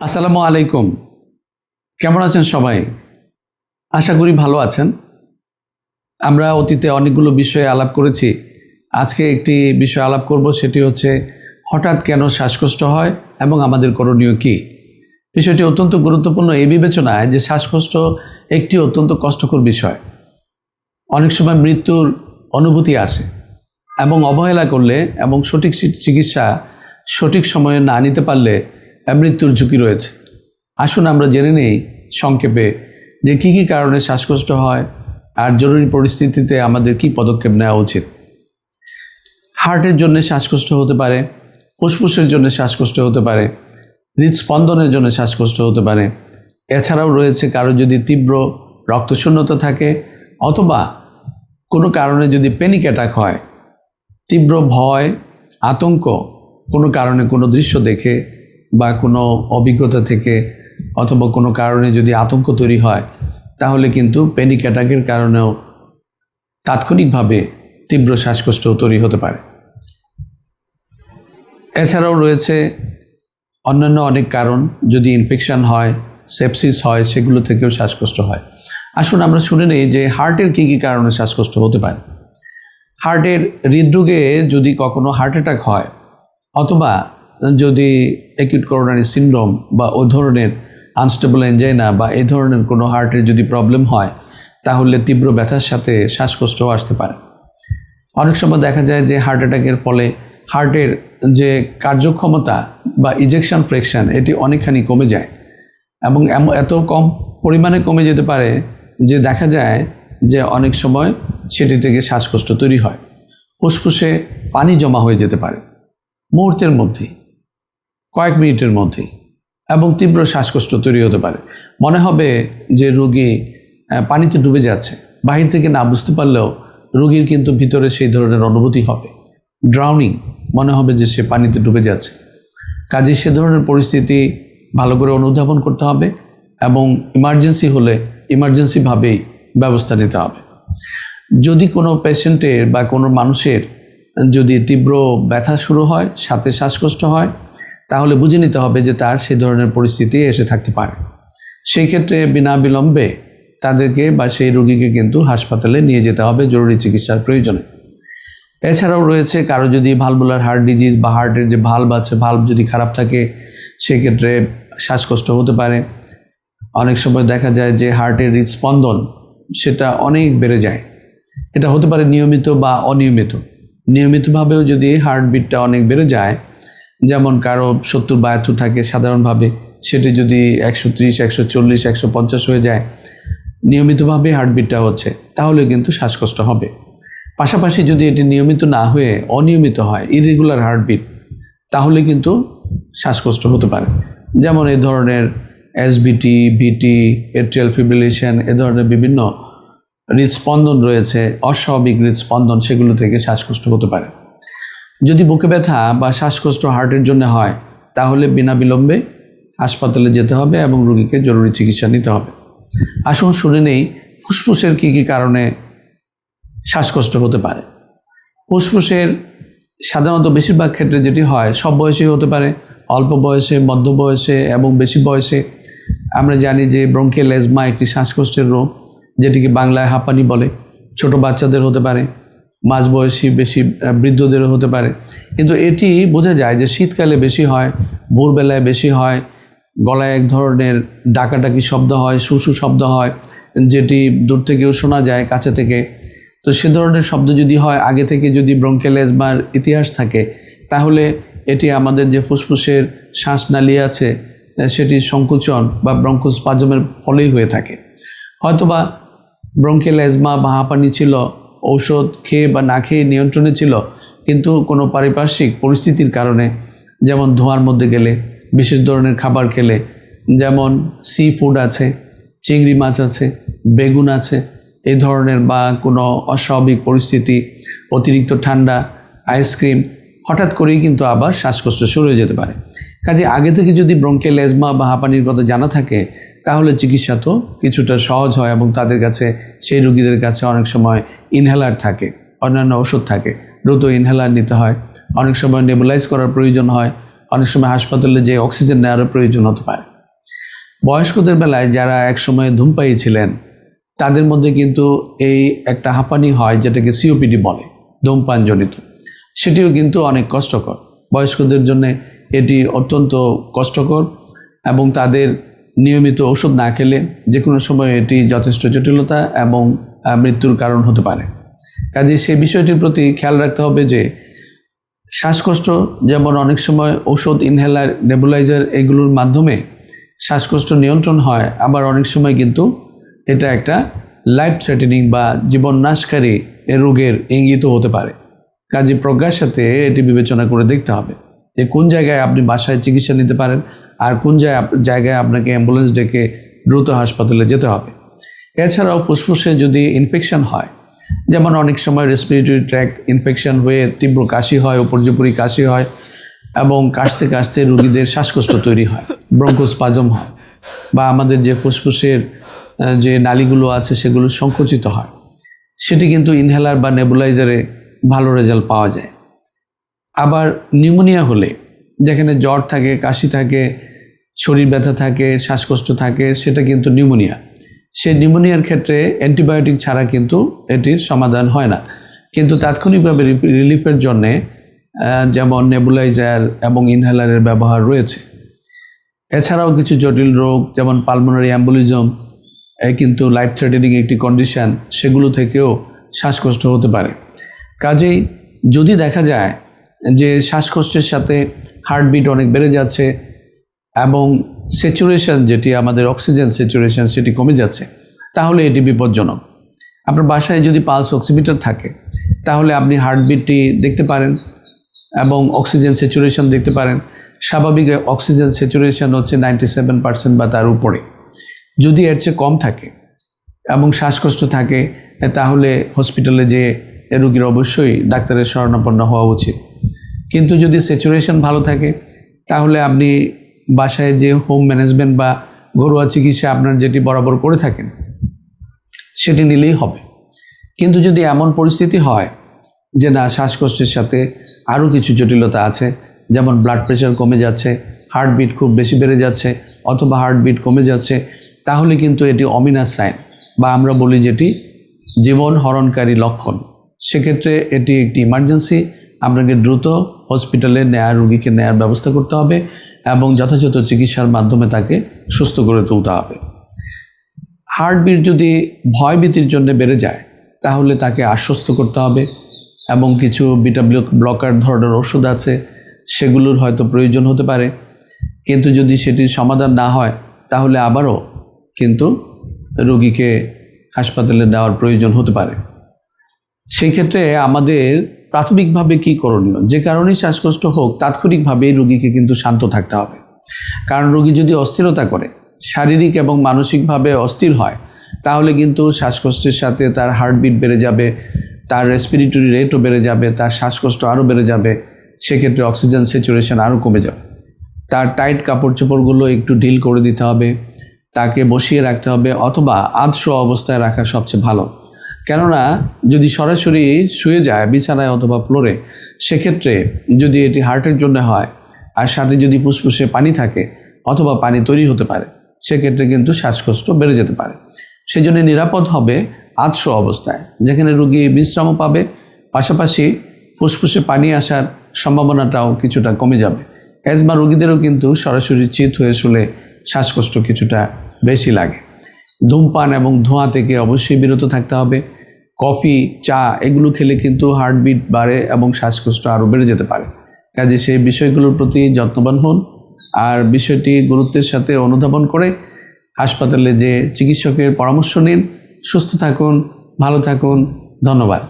আসসালামু আলাইকুম। কেমন আছেন সবাই? আশা করি ভালো আছেন। আমরা অতীতে অনেকগুলো বিষয়ে আলাপ করেছি। আজকে একটি বিষয় আলাপ করব, সেটি হচ্ছে হঠাৎ কেন শ্বাসকষ্ট হয় এবং আমাদের করণীয় কী। বিষয়টি অত্যন্ত গুরুত্বপূর্ণ এই বিবেচনায় যে শ্বাসকষ্ট একটি অত্যন্ত কষ্টকর বিষয়। অনেক সময় মৃত্যুর অনুভূতি আসে এবং অবহেলা করলে এবং সঠিক চিকিৎসা সঠিক সময়ে না নিতে পারলে মৃত্যুর ঝুঁকি রয়েছে। আসুন আমরা জেনে নেই সংক্ষেপে যে কী কী কারণে শ্বাসকষ্ট হয় আর জরুরি পরিস্থিতিতে আমাদের কী পদক্ষেপ নেওয়া উচিত। হার্টের জন্য শ্বাসকষ্ট হতে পারে, ফুসফুসের জন্য শ্বাসকষ্ট হতে পারে, হৃদস্পন্দনের জন্য শ্বাসকষ্ট হতে পারে। এছাড়াও রয়েছে কারো যদি তীব্র রক্তশূন্যতা থাকে অথবা কোনো কারণে যদি প্যানিক অ্যাটাক হয়, তীব্র ভয়, আতঙ্ক, কোনো কারণে কোনো দৃশ্য দেখে বা কোনো অভিজ্ঞতা থেকে অথবা কোনো কারণে যদি আতঙ্ক তৈরি হয়, তাহলে কিন্তু প্যানিক অ্যাটাকের কারণেও তাৎক্ষণিকভাবে তীব্র শ্বাসকষ্ট তৈরি হতে পারে। এছাড়াও রয়েছে অন্যান্য অনেক কারণ, যদি ইনফেকশন হয়, সেপসিস হয়, সেগুলো থেকেও শ্বাসকষ্ট হয়। আসুন আমরা শুনে নেই যে হার্টের কী কী কারণে শ্বাসকষ্ট হতে পারে। হার্টের হৃদরোগে যদি কখনো হার্ট অ্যাটাক হয় অথবা যদি অ্যাকিউট করোনারি সিনড্রোম বা ওই ধরনের আনস্টেবল এনজাইনা বা এই ধরনের কোনো হার্টের যদি প্রবলেম হয়, তাহলে তীব্র ব্যথার সাথে শ্বাসকষ্টও আসতে পারে। অনেক সময় দেখা যায় যে হার্ট অ্যাটাকের ফলে হার্টের যে কার্যক্ষমতা বা ইজেকশন ফ্র্যাকশন এটি অনেকখানি কমে যায় এবং এত কম পরিমাণে কমে যেতে পারে যে দেখা যায় যে অনেক সময় সেটি থেকে শ্বাসকষ্ট তৈরি হয়। ফুসফুসে পানি জমা হয়ে যেতে পারে মুহূর্তের মধ্যেই, কয়েক মিনিটের মধ্যেই, এবং তীব্র শ্বাসকষ্ট তৈরি হতে পারে। মনে হবে যে রোগী পানিতে ডুবে যাচ্ছে, বাহির থেকে না বুঝতে পারলেও রোগীর কিন্তু ভিতরে সেই ধরনের অনুভূতি হবে, ড্রাউনিং, মনে হবে যে সে পানিতে ডুবে যাচ্ছে। কাজে সে ধরনের পরিস্থিতি ভালো করে অনুধাবন করতে হবে এবং ইমার্জেন্সি হলে ইমার্জেন্সিভাবেই ব্যবস্থা নিতে হবে। যদি কোনো পেশেন্টের বা কোনো মানুষের যদি তীব্র ব্যথা শুরু হয়, সাথে শ্বাসকষ্ট হয়, তাহলে বুঝে নিতে হবে যে তার সেই ধরনের পরিস্থিতি এসে থাকতে পারে। সেই ক্ষেত্রে বিনা বিলম্বে তাদেরকে বা সেই রোগীকে কিন্তু হাসপাতালে নিয়ে যেতে হবে জরুরি চিকিৎসার প্রয়োজনে। এছাড়াও রয়েছে কারো যদি ভালভুলার হার্ট ডিজিজ বা হার্টের যে ভালভ আছে, ভালভ যদি খারাপ থাকে সেক্ষেত্রে শ্বাসকষ্ট হতে পারে। অনেক সময় দেখা যায় যে হার্টের হৃদস্পন্দন সেটা অনেক বেড়ে যায়। এটা হতে পারে নিয়মিত বা অনিয়মিত। নিয়মিতভাবেও যদি হার্টবিটটা অনেক বেড়ে যায়, যেমন কারো 70-72 থাকে সাধারণভাবে, সেটি যদি 130, 140, 150 হয়ে যায়, নিয়মিতভাবে হার্টবিটটা হচ্ছে, তাহলে কিন্তু শ্বাসকষ্ট হবে। পাশাপাশি যদি এটি নিয়মিত না হয়ে অনিয়মিত হয়, ইরেগুলার হার্টবিট, তাহলে কিন্তু শ্বাসকষ্ট হতে পারে। যেমন এই ধরনের এসভিটি, ভিটি, এট্রিয়াল ফিব্রিলেশন, এ ধরনের বিভিন্ন হৃদস্পন্দন রয়েছে, অস্বাভাবিক হৃদস্পন্দন, সেগুলো থেকে শ্বাসকষ্ট হতে পারে। যদি বুকে ব্যথা বা শ্বাসকষ্ট হার্টের জন্য হয়, তাহলে বিনা বিলম্বে হাসপাতালে যেতে হবে এবং রোগীকে জরুরি চিকিৎসা নিতে হবে। আসুন শুনে নেই ফুসফুসের কী কী কারণে শ্বাসকষ্ট হতে পারে। ফুসফুসের সাধারণত বেশিরভাগ ক্ষেত্রে যেটি হয়, সব বয়সেই হতে পারে, অল্প বয়সে, মধ্য বয়সে এবং বেশি বয়সে। আমরা জানি যে ব্রঙ্কিয়াল অ্যাজমা একটি শ্বাসকষ্টের রোগ, যেটিকে বাংলায় হাঁপানি বলে। ছোট বাচ্চাদের হতে পারে, মাঝবয়সী বেশি বৃদ্ধদেরও হতে পারে। কিন্তু এটি বোঝা যায় যে শীতকালে বেশি হয়, ভোরবেলায় বেশি হয়, গলায় এক ধরনের ডাকাডাকি শব্দ হয়, সুসু শব্দ হয়, যেটি দূর থেকেও শোনা যায়, কাছে থেকে। তো সে ধরনের শব্দ যদি হয়, আগে থেকে যদি ব্রঙ্কিয়াল অ্যাজমার ইতিহাস থাকে, তাহলে এটি আমাদের যে ফুসফুসের শ্বাসনালী আছে সেটি সংকুচন বা ব্রঙ্কোস্পাজমের ফলেই হয়ে থাকে। হয়তোবা ব্রঙ্কিয়াল অ্যাজমা বা হাঁপানি ছিল, ঔষধ খেয়ে বা না খেয়ে নিয়ন্ত্রণে ছিল, কিন্তু কোনো পারিপার্শ্বিক পরিস্থিতির কারণে, যেমন ধোঁয়ার মধ্যে গেলে, বিশেষ ধরনের খাবার খেলে, যেমন সি ফুড আছে, চিংড়ি মাছ আছে, বেগুন আছে, এই ধরনের, বা কোনো অস্বাভাবিক পরিস্থিতি, অতিরিক্ত ঠান্ডা, আইসক্রিম, হঠাৎ করেই কিন্তু আবার শ্বাসকষ্ট শুরু হয়ে যেতে পারে। কাজে আগে থেকে যদি ব্রঙ্কিয়াল অ্যাজমা বা হাঁপানির কথা জানা থাকে, তাহলে চিকিৎসা তো কিছুটা সহজ হয় এবং তাদের কাছে, সেই রোগীদের কাছে অনেক সময় ইনহেলার থাকে, অন্যান্য ওষুধ থাকে, দ্রুত ইনহেলার নিতে হয়, অনেক সময় নেবুলাইজ করার প্রয়োজন হয়, অনেক সময় হাসপাতালে যে অক্সিজেন নেওয়ার প্রয়োজন হতে পারে। বয়স্কদের বেলায় যারা একসময় ধূমপায়ী ছিলেন তাদের মধ্যে কিন্তু এই একটা হাঁপানি হয়, যেটাকে সিওপিডি বলে, ধূমপানজনিত। সেটিও কিন্তু অনেক কষ্টকর। বয়স্কদের জন্য এটি অত্যন্ত কষ্টকর এবং তাদের নিয়মিত ওষুধ না খেলে যে কোনো সময় এটি যথেষ্ট জটিলতা এবং মৃত্যুর কারণ হতে পারে। কাজে সেই বিষয়টির প্রতি খেয়াল রাখতে হবে যে শ্বাসকষ্ট যেমন অনেক সময় ওষুধ, ইনহেলার, নেবুলাইজার এগুলোর মাধ্যমে শ্বাসকষ্ট নিয়ন্ত্রণ হয়, আবার অনেক সময় কিন্তু এটা একটা লাইফ থ্রেটেনিং বা জীবন নাশকারী রোগের ইঙ্গিতও হতে পারে। কাজে প্রজ্ঞার সাথে এটি বিবেচনা করে দেখতে হবে যে কোন জায়গায় আপনি বাসায় চিকিৎসা নিতে পারেন আর কোন জায়গায় আপনাকে অ্যাম্বুলেন্স ডেকে দ্রুত হাসপাতালে যেতে হবে। এছাড়াও ফুসফুসে যদি ইনফেকশন হয়, যেমন অনেক সময় রেসপিরেটরি ট্র্যাক্ট ইনফেকশন হয়ে তীব্র কাশি হয়, উপর্যুপরি কাশি হয় এবং কাশতে কাশতে রোগীদের শ্বাসকষ্ট তৈরি হয়, ব্রঙ্কোস্পাজম হয়, বা আমাদের যে ফুসফুসের যে নালীগুলো আছে সেগুলো সংকুচিত হয়, সেটি কিন্তু ইনহেলার বা নেবুলাইজারে ভালো রেজাল্ট পাওয়া যায়। আবার নিউমোনিয়া হলে, যেখানে জ্বর থাকে, কাশি থাকে, শরীর ব্যথা থাকে, শ্বাসকষ্ট থাকে, সেটা কিন্তু নিউমোনিয়া। সেই নিউমোনিয়ার ক্ষেত্রে অ্যান্টিবায়োটিক ছাড়া কিন্তু এটির সমাধান হয় না, কিন্তু তাৎক্ষণিকভাবে রিলিফের জন্যে যেমন নেবুলাইজার এবং ইনহেলারের ব্যবহার রয়েছে। এছাড়াও কিছু জটিল রোগ যেমন পালমোনারি অ্যাম্বুলিজম কিন্তু লাইফ থ্রেটেনিং একটি কন্ডিশন, সেগুলো থেকেও শ্বাসকষ্ট হতে পারে। কাজেই যদি দেখা যায় যে শ্বাসকষ্টের সাথে হার্টবিট অনেক বেড়ে যাচ্ছে এবং স্যাচুরেশন, যেটি আমাদের অক্সিজেন স্যাচুরেশন, সেটি কমে যাচ্ছে, তাহলে এটি বিপজ্জনক। আপনার বাসায় যদি পালস অক্সিমিটার থাকে তাহলে আপনি হার্টবিটটি দেখতে পারেন এবং অক্সিজেন স্যাচুরেশন দেখতে পারেন। স্বাভাবিক অক্সিজেন স্যাচুরেশন হচ্ছে 97% বা তার উপরে। যদি এর চেয়ে কম থাকে এবং শ্বাসকষ্ট থাকে তাহলে হসপিটালে যে রোগীর অবশ্যই ডাক্তারের শরণাপন্ন হওয়া উচিত। কিন্তু যদি স্যাচুরেশন ভালো থাকে তাহলে আপনি বাসায় যে হোম ম্যানেজমেন্ট বা ঘরোয়া চিকিৎসা আপনার যেটি বরাবর করে থাকেন সেটি নিলেই হবে। কিন্তু যদি এমন পরিস্থিতি হয় যে না, শ্বাসকষ্টের সাথে আরও কিছু জটিলতা আছে, যেমন ব্লাড প্রেশার কমে যাচ্ছে, হার্টবিট খুব বেশি বেড়ে যাচ্ছে অথবা হার্টবিট কমে যাচ্ছে, তাহলে কিন্তু এটি অমিনাস সাইন বা আমরা বলি যেটি জীবন হরণকারী লক্ষণ। সেক্ষেত্রে এটি একটি ইমার্জেন্সি, আপনাকে দ্রুত হসপিটালে রোগীকে নেয়ার ব্যবস্থা করতে হবে এবং যথাযথ চিকিৎসার মাধ্যমে তাকে সুস্থ করে তুলতে হবে। হার্টবিট যদি ভয়ভীতির জন্য বেড়ে যায় তাহলে তাকে আশ্বস্ত করতে হবে এবং কিছু বিটা ব্লকার ধরনের ওষুধ আছে, সেগুলোর হয়তো প্রয়োজন হতে পারে। কিন্তু যদি সেটির সমাধান না হয় তাহলে আবারও কিন্তু রোগীকে হাসপাতালে নেওয়ার প্রয়োজন হতে পারে। সেই ক্ষেত্রে আমাদের প্রাথমিকভাবে কি করণীয়? যে কারণেই শ্বাসকষ্ট হোক, তাৎক্ষণিকভাবে রোগীকে কিন্তু শান্ত থাকতে হবে। কারণ রোগী যদি অস্থিরতা করে, শারীরিক এবং মানসিকভাবে অস্থির হয়, তাহলে কিন্তু শ্বাসকষ্টের সাথে তার হার্টবিট বেড়ে যাবে, তার রেসপিরেটরি রেটও বেড়ে যাবে, তার শ্বাসকষ্ট আরও বেড়ে যাবে, সেক্ষেত্রে অক্সিজেন স্যাচুরেশন আরও কমে যাবে। তার টাইট কাপড় চোপড়গুলো একটু ঢিল করে দিতে হবে, তাকে বসিয়ে রাখতে হবে অথবা আধশোয়া অবস্থায় রাখা সবচেয়ে ভালো। কেননা যদি সরাসরি শুয়ে যায় বিছানায় অথবা ফ্লোরে, সেক্ষেত্রে যদি এটি হার্টের জন্য হয় আর সাথে যদি ফুসফুসে পানি থাকে অথবা পানি তৈরি হতে পারে, সেক্ষেত্রে কিন্তু শ্বাসকষ্ট বেড়ে যেতে পারে। সেই জন্য নিরাপদ হবে আধশোয়া অবস্থায়, যেখানে রোগী বিশ্রামও পাবে, পাশাপাশি ফুসফুসে পানি আসার সম্ভাবনাটাও কিছুটা কমে যাবে। অ্যাজমা রোগীদেরও কিন্তু সরাসরি চিত হয়ে শুলে শ্বাসকষ্ট কিছুটা বেশি লাগে। ধূমপান এবং ধোঁয়া থেকে অবশ্যই বিরত থাকতে হবে। কফি, চা এগুলো খেলে কিন্তু হার্টবিট বাড়ে এবং শ্বাসকষ্ট আরও বেড়ে যেতে পারে। কাজে সেই বিষয়গুলোর প্রতি যত্নবান হন আর বিষয়টি গুরুত্বের সাথে অনুধাবন করে হাসপাতালে যে চিকিৎসকের পরামর্শ নিন। সুস্থ থাকুন, ভালো থাকুন। ধন্যবাদ।